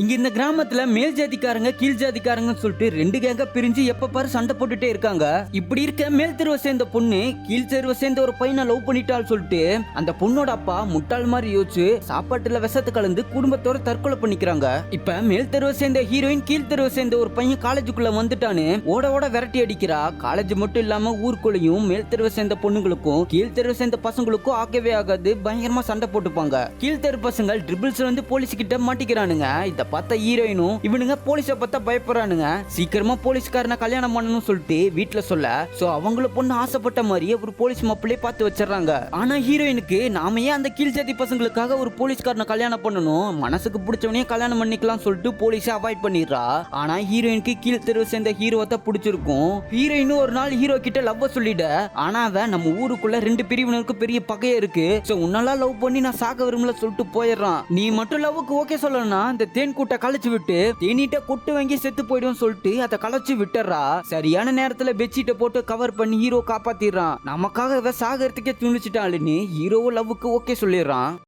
இங்க இந்த கிராமத்துல மேல் ஜாதிக்காரங்க கீழ் ஜாதிக்காரங்கன்னு சொல்லிட்டு ரெண்டு கேங்கா பிரிஞ்சு எப்ப பாரு சண்டை போட்டுட்டே இருக்காங்க. இப்படி இருக்க மேல் தெருவை சேர்ந்த பொண்ணு கீழ் தெருவை சேர்ந்த ஒரு பையனை லவ் பண்ணிட்டாள் சொல்லிட்டு அந்த பொண்ணோட அப்பா முட்டாள் மாதிரி யோசிச்சு சாப்பாட்டுல விஷத்தை கலந்து குடும்பத்தோட தற்கொலை பண்ணிக்கிறாங்க. இப்ப மேல் தெருவை சேர்ந்த ஹீரோயின் கீழ் தெருவை சேர்ந்த ஒரு பையன் காலேஜுக்குள்ள வந்துட்டான்னு ஓட ஓட விரட்டி அடிக்கிறா. காலேஜ் மட்டும் இல்லாம ஊருக்குள்ளயும் மேல் தெருவை சேர்ந்த பொண்ணுங்களுக்கும் கீழ் தெருவை சேர்ந்த பசங்களுக்கும் ஆகவே ஆகாது, பயங்கரமா சண்டை போட்டுப்பாங்க. கீழ் தெரு பசங்க ட்ரிபிள்ஸ் வந்து போலீஸ் கிட்ட மாட்டிக்கிறானுங்க. இத பார்த்த ஹீரோயினும் இவனுங்க போலீஸை பார்த்தா பயப்படுறானுங்க. சீக்கிரமா போலீஸ்காரனை கல்யாணம் பண்ணணும்னு சொல்லிட்டு வீட்டுல சொல்ல சோ அவங்கள பொண்ணு ஆசைப்பட்ட மாதிரியே ஒரு போலீஸ் மாப்பிள்ளையே பார்த்து வச்சிடறாங்க. ஆனா ஹீரோயினுக்கு நாம ஏன் அந்த கீழ் ஜாதி பசங்களுக்காக ஒரு போலீஸ்காரனை கல்யாணம் பண்ணணும், மனசுக்கு பிடிச்சவனையே கல்யாணம் பண்ணிக்கலாம் சொல்லிட்டு போலீஸை அவாய்ட் பண்ணிடுறா. ஆனா ஹீரோயினுக்கு கீழ் தெருவை சேர்ந்த ஹீரோவை பிடிச்சிருக்கும். ஹீரோயினும் ஒரு நாள் ஹீரோ கிட்ட லவ் சொல்லிட, ஆனா அவன் நம்ம ஊருக்குள்ள ரெண்டு பிரிவினருக்கு பெரிய பகையே இருக்கு, சோ உன்னால லவ் பண்ணி நான் சாக விரும்பல சொல்லிட்டு போயிடுறான். நீ மட்டும் லவ்வுக்கு ஓகே சொல்லணும்னா இந்த தேன் கூட்ட கலைச்சு விட்டு தேனீட்ட கொட்டு வாங்கி செத்து போயிடும் சொல்லிட்டு அதை கலைச்சு விட்டுறா. சரியான நேரத்துல பெட்ஷீட்டை போட்டு கவர் பண்ணி ஹீரோ காப்பாத்திடுறான். நமக்காக சாகறதுக்கே துணிச்சிட்டாளுன்னு ஹீரோவும் லவ்வுக்கு ஓகே சொல்லிடுறான்.